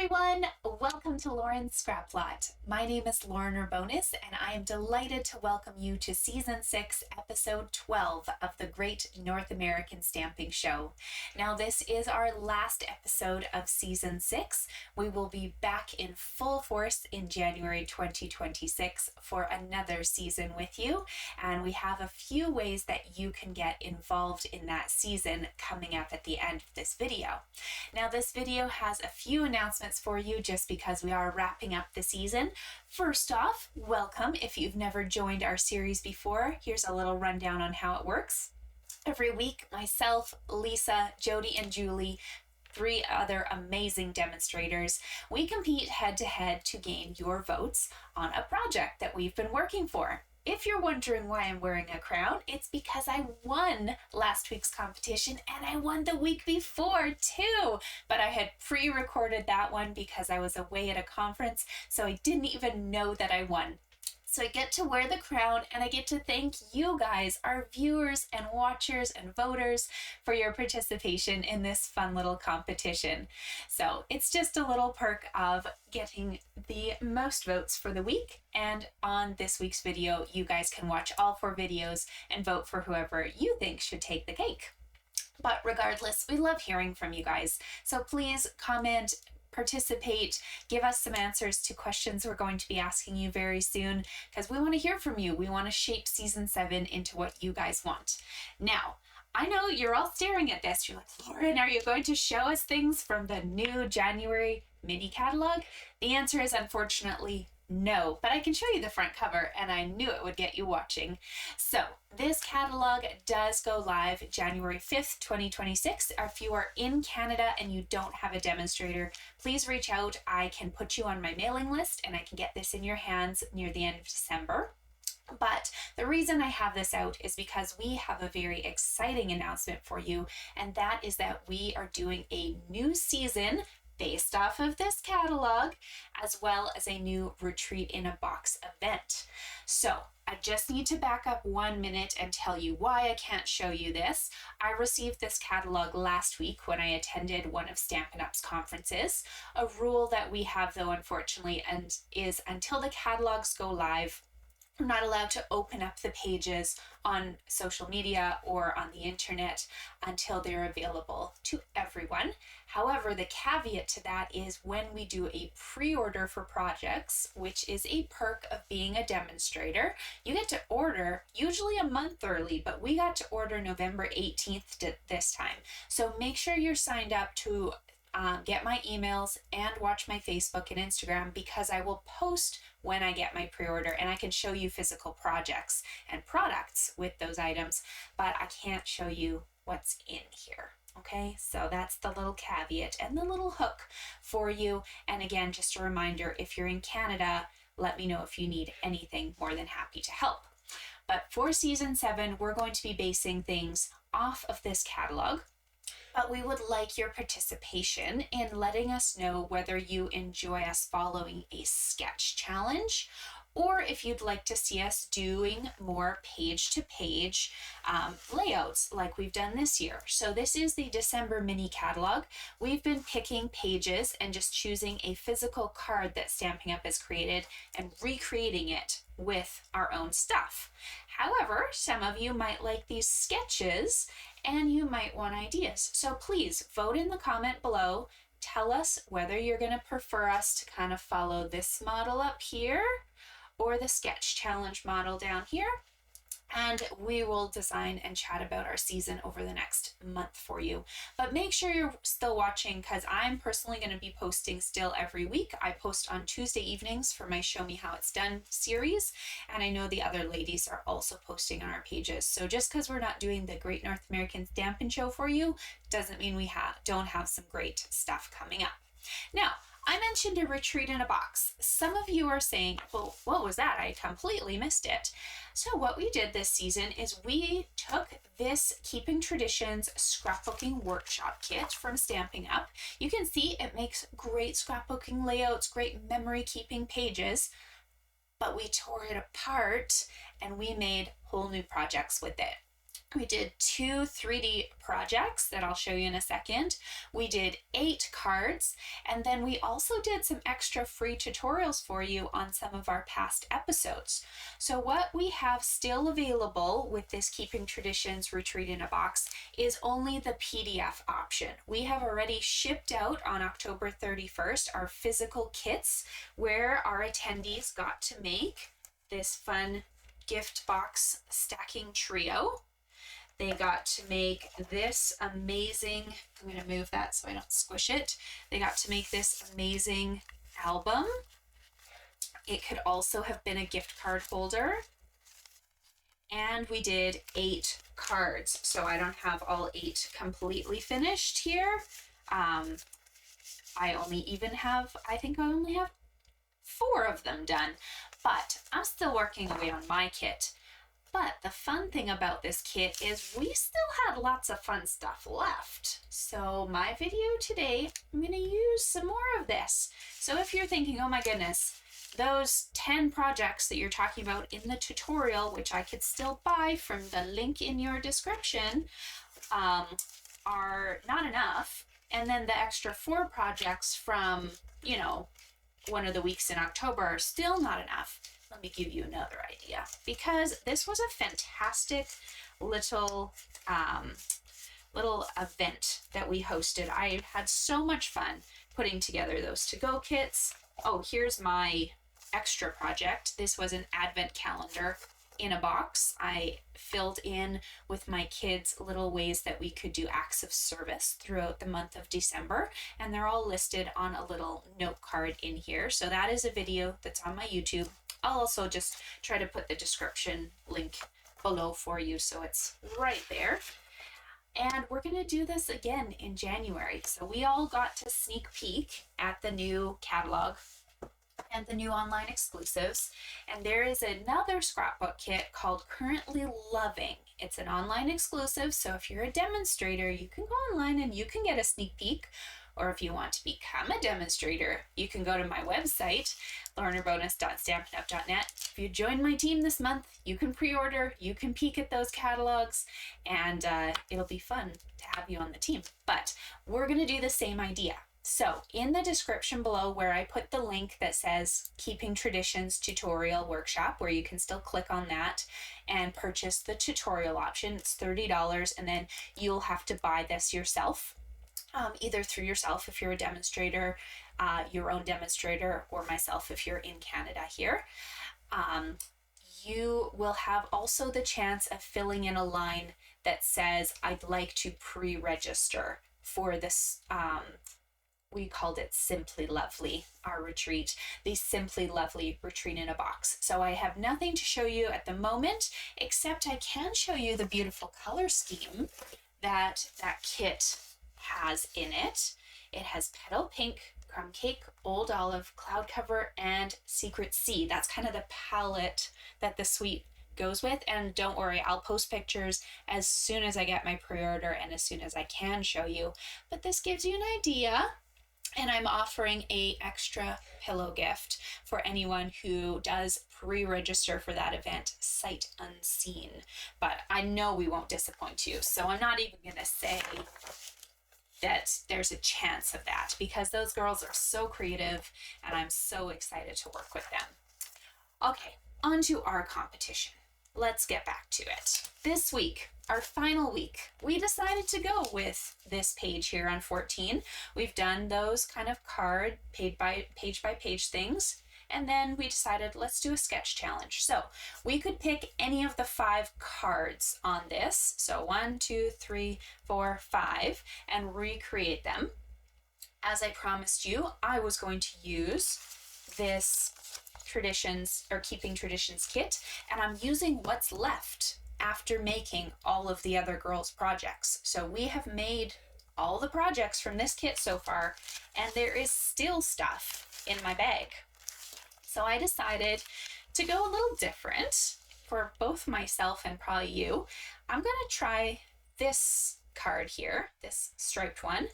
everyone, welcome to Lauren's Scrap Lot. My name is Lauren Urbonis and I am delighted to welcome you to Season 6, Episode 12 of the Great North American Stamping Show. Now this is our last episode of Season 6. We will be back in full force in January 2026 for another season with you, and we have a few ways that you can get involved in that season coming up at the end of this video. Now this video has a few announcements for you just because we are wrapping up the season. First off, welcome. If you've never joined our series before, here's a little rundown on how it works. Every week, myself, Lisa, Jody, and Julie, three other amazing demonstrators, we compete head-to-head to gain your votes on a project that we've been working for. If you're wondering why I'm wearing a crown, it's because I won last week's competition and I won the week before too. But I had pre-recorded that one because I was away at a conference, so I didn't even know that I won. So I get to wear the crown and I get to thank you guys, our viewers and watchers and voters, for your participation in this fun little competition. So it's just a little perk of getting the most votes for the week. And on this week's video, you guys can watch all 4 videos and vote for whoever you think should take the cake. But regardless, we love hearing from you guys. So please comment, participate, give us some answers to questions we're going to be asking you very soon, because we want to hear from you. We want to shape Season 7 into what you guys want. Now, I know you're all staring at this. You're like, Lauren, are you going to show us things from the new January mini catalog? The answer is unfortunately no, but I can show you the front cover and I knew it would get you watching. So this catalog does go live January 5th, 2026. If you are in Canada and you don't have a demonstrator, please reach out. I can put you on my mailing list and I can get this in your hands near the end of December. But the reason I have this out is because we have a very exciting announcement for you, and that is that we are doing a new season based off of this catalog, as well as a new Retreat in a Box event. So I just need to back up 1 minute and tell you why I can't show you this. I received this catalog last week when I attended one of Stampin' Up's conferences. A rule that we have, though, unfortunately, and is until the catalogs go live, I'm not allowed to open up the pages on social media or on the internet until they're available to everyone. However, the caveat to that is when we do a pre-order for projects, which is a perk of being a demonstrator, you get to order usually a month early, but we got to order November 18th this time. So make sure you're signed up to get my emails and watch my Facebook and Instagram, because I will post when I get my pre-order and I can show you physical projects and products with those items, but I can't show you what's in here. Okay, so that's the little caveat and the little hook for you. And again, just a reminder, if you're in Canada, let me know if you need anything. More than happy to help. But for Season 7, we're going to be basing things off of this catalog. But we would like your participation in letting us know whether you enjoy us following a sketch challenge, or if you'd like to see us doing more page-to-page layouts like we've done this year. So this is the December mini catalog. We've been picking pages and just choosing a physical card that Stampin' Up has created and recreating it with our own stuff. However, some of you might like these sketches and you might want ideas. So please vote in the comment below. Tell us whether you're going to prefer us to kind of follow this model up here or the sketch challenge model down here. And we will design and chat about our season over the next month for you. But make sure you're still watching, because I'm personally going to be posting still every week. I post on Tuesday evenings for my Show Me How It's Done series. And I know the other ladies are also posting on our pages. So just because we're not doing the Great North American Stampin' Show for you doesn't mean we don't have some great stuff coming up. Now, I mentioned a retreat in a box. Some of you are saying, well, what was that? I completely missed it. So what we did this season is we took this Keeping Traditions Scrapbooking Workshop Kit from Stampin' Up. You can see it makes great scrapbooking layouts, great memory keeping pages, but we tore it apart and we made whole new projects with it. We did 2 3D projects that I'll show you in a second. We did 8 cards, and then we also did some extra free tutorials for you on some of our past episodes. So what we have still available with this Keeping Traditions Retreat in a Box is only the PDF option. We have already shipped out on October 31st our physical kits where our attendees got to make this fun gift box stacking trio. They got to make this amazing, I'm going to move that so I don't squish it. They got to make this amazing album. It could also have been a gift card holder. And we did 8 cards. So I don't have all 8 completely finished here. I think I only have 4 of them done. But I'm still working away on my kit. But the fun thing about this kit is we still had lots of fun stuff left. So my video today, I'm going to use some more of this. So if you're thinking, oh my goodness, those 10 projects that you're talking about in the tutorial, which I could still buy from the link in your description, are not enough. And then the extra 4 projects from, one of the weeks in October are still not enough. Let me give you another idea, because this was a fantastic little event that we hosted. I had so much fun putting together those to-go kits. Oh, here's my extra project. This was an advent calendar in a box. I filled in with my kids little ways that we could do acts of service throughout the month of December, and they're all listed on a little note card in here. So that is a video that's on my YouTube. I'll also just try to put the description link below for you so it's right there. And we're going to do this again in January. So we all got to sneak peek at the new catalog and the new online exclusives. And there is another scrapbook kit called Currently Loving. It's an online exclusive, so if you're a demonstrator, you can go online and you can get a sneak peek. Or if you want to become a demonstrator, you can go to my website, laurenerbonus.stampinup.net. If you join my team this month, you can pre-order, you can peek at those catalogs, and it'll be fun to have you on the team. But we're going to do the same idea. So in the description below where I put the link that says Keeping Traditions Tutorial Workshop, where you can still click on that and purchase the tutorial option, it's $30, and then you'll have to buy this yourself. Either through yourself if you're a demonstrator, your own demonstrator, or myself if you're in Canada here. You will have also the chance of filling in a line that says, I'd like to pre-register for this, we called it Simply Lovely, our retreat, the Simply Lovely Retreat in a Box. So I have nothing to show you at the moment, except I can show you the beautiful color scheme that kit has in it. It has Petal Pink, Crumb Cake, Old Olive, Cloud Cover, and Secret Sea. That's kind of the palette that the suite goes with. And don't worry, I'll post pictures as soon as I get my pre-order and as soon as I can show you. But this gives you an idea. And I'm offering a extra pillow gift for anyone who does pre-register for that event sight unseen. But I know we won't disappoint you, so I'm not even going to say that there's a chance of that, because those girls are so creative and I'm so excited to work with them. Okay, on to our competition. Let's get back to it. This week, our final week, we decided to go with this page here on 14. We've done those kind of card page by page things. And then we decided, let's do a sketch challenge. So we could pick any of the 5 cards on this. So 1, 2, 3, 4, 5, and recreate them. As I promised you, I was going to use this Keeping Traditions kit, and I'm using what's left after making all of the other girls' projects. So we have made all the projects from this kit so far, and there is still stuff in my bag. So I decided to go a little different for both myself and probably you. I'm going to try this card here, this striped one.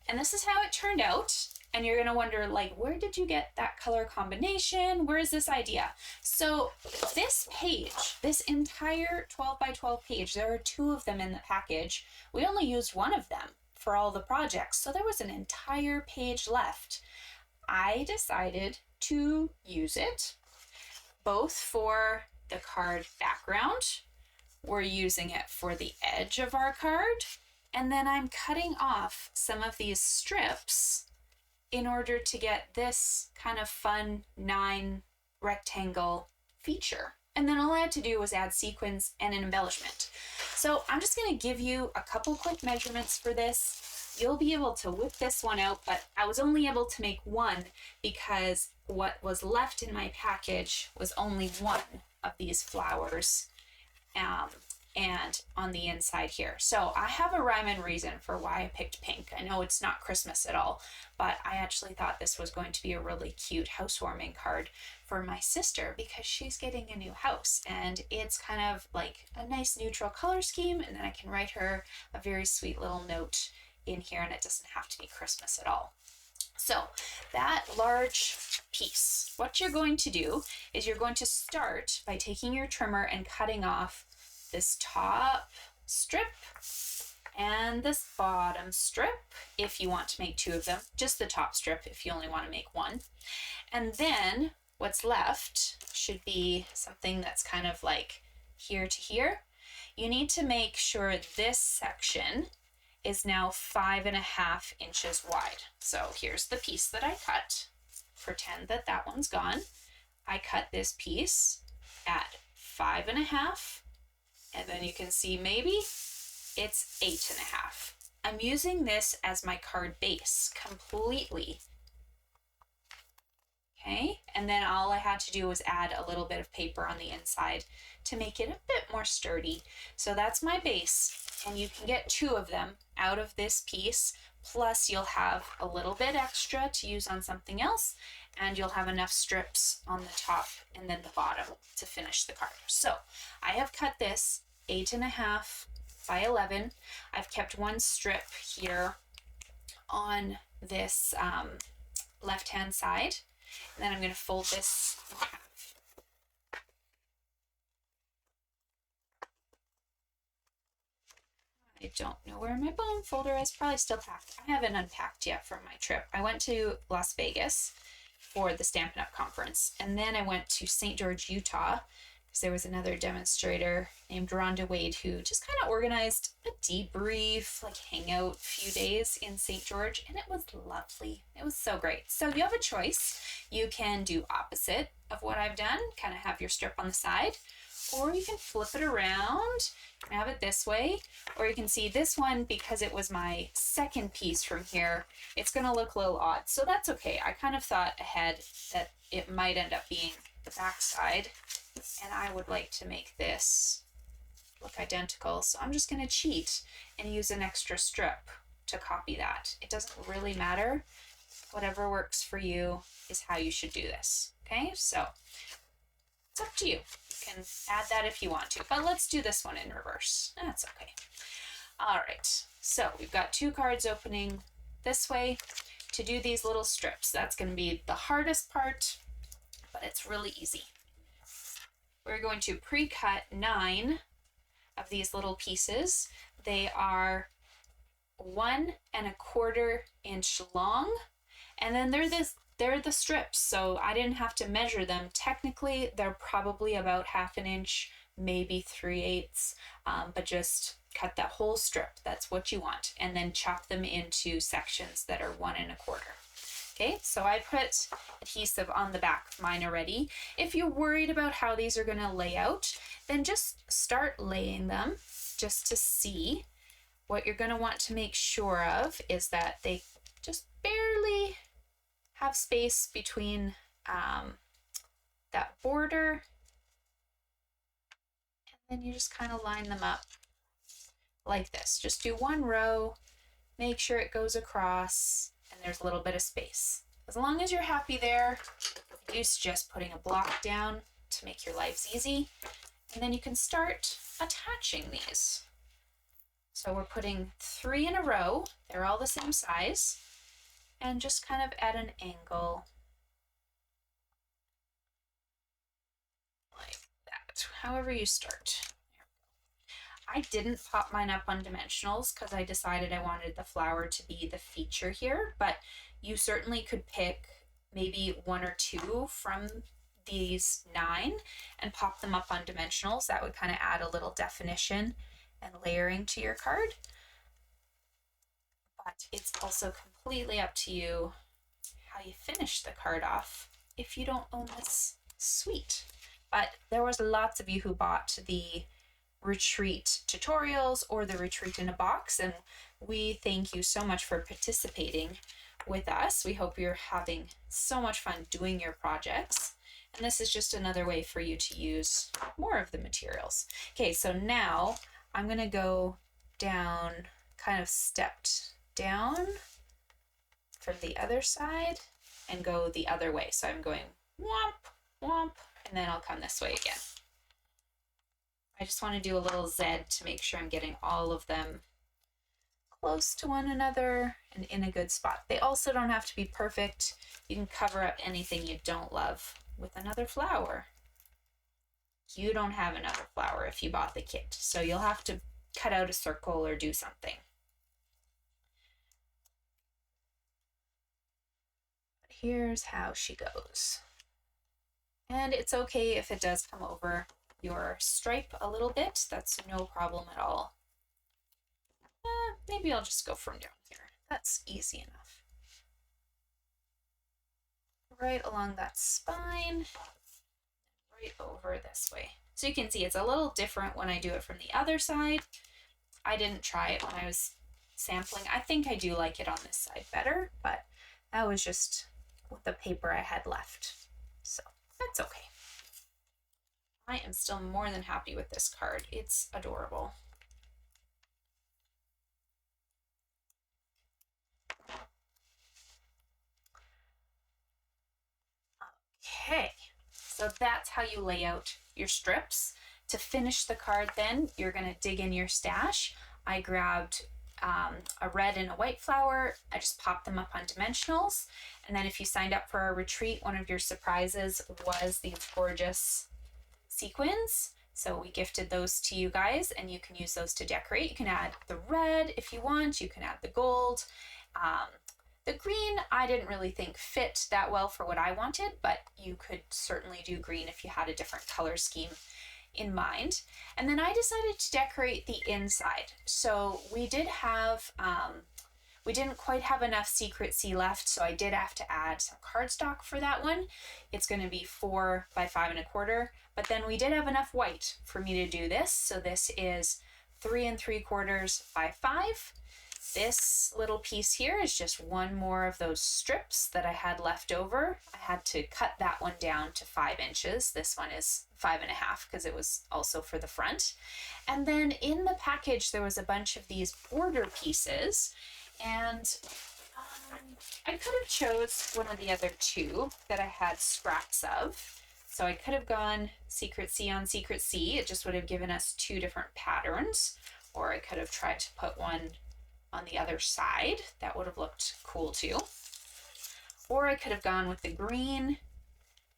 And this is how it turned out. And you're gonna wonder, like, where did you get that color combination? Where is this idea? So this page, this entire 12 by 12 page, there are 2 of them in the package. We only used 1 of them for all the projects, so there was an entire page left. I decided to use it both for the card background. We're using it for the edge of our card, and then I'm cutting off some of these strips in order to get this kind of fun 9 rectangle feature. And then all I had to do was add sequins and an embellishment. So I'm just going to give you a couple quick measurements for this. You'll be able to whip this one out, but I was only able to make 1 because what was left in my package was only 1 of these flowers. And on the inside here. So I have a rhyme and reason for why I picked pink. I know it's not Christmas at all, but I actually thought this was going to be a really cute housewarming card for my sister because she's getting a new house, and it's kind of like a nice neutral color scheme, and then I can write her a very sweet little note in here, and it doesn't have to be Christmas at all. So that large piece, what you're going to do is you're going to start by taking your trimmer and cutting off this top strip and this bottom strip if you want to make 2 of them, just the top strip if you only want to make 1. And then what's left should be something that's kind of like here to here. You need to make sure this section is now 5.5 inches wide. So here's the piece that I cut. Pretend that that one's gone. I cut this piece at 5.5. And then you can see maybe it's 8.5. I'm using this as my card base completely. Okay, and then all I had to do was add a little bit of paper on the inside to make it a bit more sturdy. So that's my base, and you can get 2 of them out of this piece, plus you'll have a little bit extra to use on something else, and you'll have enough strips on the top and then the bottom to finish the card. So I have cut this 8.5 by 11. I've kept 1 strip here on this left-hand side, and then I'm going to fold this in half. I don't know where my bone folder is, probably still packed. I haven't unpacked yet from my trip. I went to Las Vegas for the Stampin' Up! Conference, and then I went to St. George, Utah, because there was another demonstrator named Rhonda Wade who just kind of organized a debrief, like hangout few days in St. George, and it was lovely. It was so great. So you have a choice. You can do opposite of what I've done, kind of have your strip on the side, or you can flip it around and have it this way, or you can see this one, because it was my second piece from here, it's going to look a little odd. So that's okay. I kind of thought ahead that it might end up being the back side, and I would like to make this look identical. So I'm just going to cheat and use an extra strip to copy that. It doesn't really matter. Whatever works for you is how you should do this. Okay, so it's up to you. You can add that if you want to, but let's do this one in reverse. That's okay. All right, so we've got 2 cards opening this way. To do these little strips, that's going to be the hardest part, but it's really easy. We're going to pre-cut 9 of these little pieces. They are 1.25 inch long, and then they're the strips, so I didn't have to measure them. Technically, they're probably about 1/2 inch, maybe 3/8, but just cut that whole strip. That's what you want, and then chop them into sections that are 1.25. Okay, so I put adhesive on the back of mine already. If you're worried about how these are going to lay out, then just start laying them just to see. What you're going to want to make sure of is that they just barely have space between that border, and then you just kind of line them up like this. Just do 1 row, make sure it goes across, and there's a little bit of space. As long as you're happy there, I suggest putting a block down to make your lives easy, and then you can start attaching these. So we're putting 3 in a row. They're all the same size. and just kind of at an angle like that, however you start. I didn't pop mine up on dimensionals because I decided I wanted the flower to be the feature here, but you certainly could pick maybe 1 or 2 from these 9 and pop them up on dimensionals. That would kind of add a little definition and layering to your card. But it's also completely up to you how you finish the card off if you don't own this suite. But there was lots of you who bought the retreat tutorials or the retreat in a box, and we thank you so much for participating with us. We hope you're having so much fun doing your projects, and this is just another way for you to use more of the materials. Okay, so now I'm going to go down, kind of stepped down from the other side and go the other way. So I'm going womp, womp, and then I'll come this way again. I just want to do a little Z to make sure I'm getting all of them close to one another and in a good spot. They also don't have to be perfect. You can cover up anything you don't love with another flower. You don't have another flower if you bought the kit, so you'll have to cut out a circle or do something. But here's how she goes. And it's okay if it does come over your stripe a little bit. That's no problem at all. Maybe I'll just go from down here. That's easy enough. Right along that spine, right over this way. So you can see it's a little different when I do it from the other side. I didn't try it when I was sampling. I think I do like it on this side better, but that was just with the paper I had left. So that's okay. I am still more than happy with this card. It's adorable. Okay, so that's how you lay out your strips. To finish the card then, you're going to dig in your stash. I grabbed a red and a white flower. I just popped them up on dimensionals. And then if you signed up for our retreat, one of your surprises was these gorgeous sequins. So we gifted those to you guys, and you can use those to decorate. You can add the red if you want. You can add the gold. The green, I didn't really think fit that well for what I wanted, but you could certainly do green if you had a different color scheme in mind. And then I decided to decorate the inside. So we did have, we didn't quite have enough Secret C left, so I did have to add some cardstock for that one. It's going to be 4 by 5 1/4, but then we did have enough white for me to do this. So this is 3 3/4 by 5. This little piece here is just one more of those strips that I had left over. I had to cut that one down to 5 inches. This one is 5 1/2 because it was also for the front. And then in the package, there was a bunch of these border pieces, and I could have chose one of the other 2 that I had scraps of. So I could have gone Secret C on Secret C. It just would have given us 2 different patterns, or I could have tried to put one on the other side. That would have looked cool too. Or I could have gone with the green.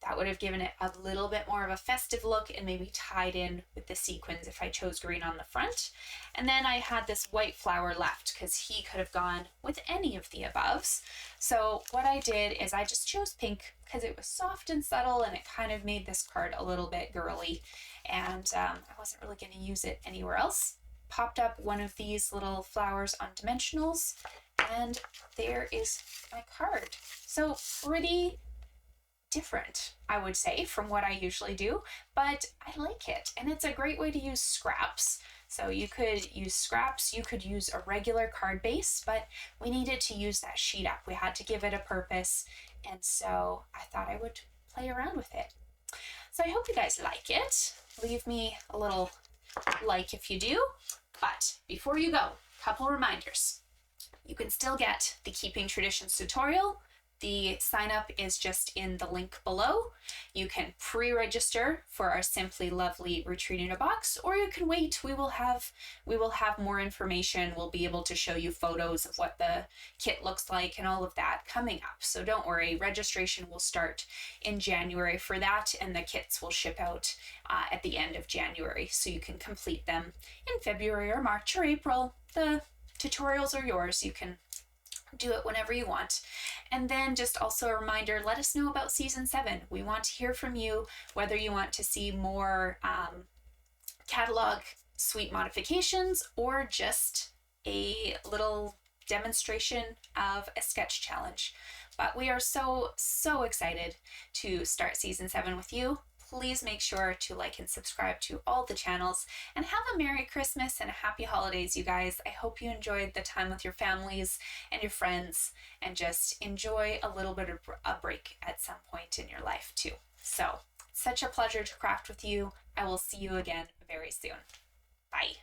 That would have given it a little bit more of a festive look and maybe tied in with the sequins if I chose green on the front. And then I had this white flower left because he could have gone with any of the aboves. So what I did is I just chose pink because it was soft and subtle, and it kind of made this card a little bit girly, and I wasn't really going to use it anywhere else. Popped up one of these little flowers on dimensionals, and there is my card. So pretty different, I would say, from what I usually do, but I like it, and it's a great way to use scraps. So you could use scraps, you could use a regular card base, but we needed to use that sheet up. We had to give it a purpose, and so I thought I would play around with it. So I hope you guys like it. Leave me a little like if you do. But before you go, a couple reminders. You can still get the Keeping Traditions tutorial The sign up is just in the link below. You can pre-register for our Simply Lovely Retreat in a Box, or you can wait. We will have more information. We'll be able to show you photos of what the kit looks like and all of that coming up. So don't worry, registration will start in January for that, and the kits will ship out at the end of January, so you can complete them in February or March or April. The tutorials are yours. You can do it whenever you want. And then just also a reminder, let us know about season 7. We want to hear from you, whether you want to see more catalog suite modifications or just a little demonstration of a sketch challenge. But we are so excited to start season 7 with you. Please make sure to like and subscribe to all the channels, and have a Merry Christmas and a Happy Holidays, you guys. I hope you enjoyed the time with your families and your friends, and just enjoy a little bit of a break at some point in your life too. So, such a pleasure to craft with you. I will see you again very soon. Bye.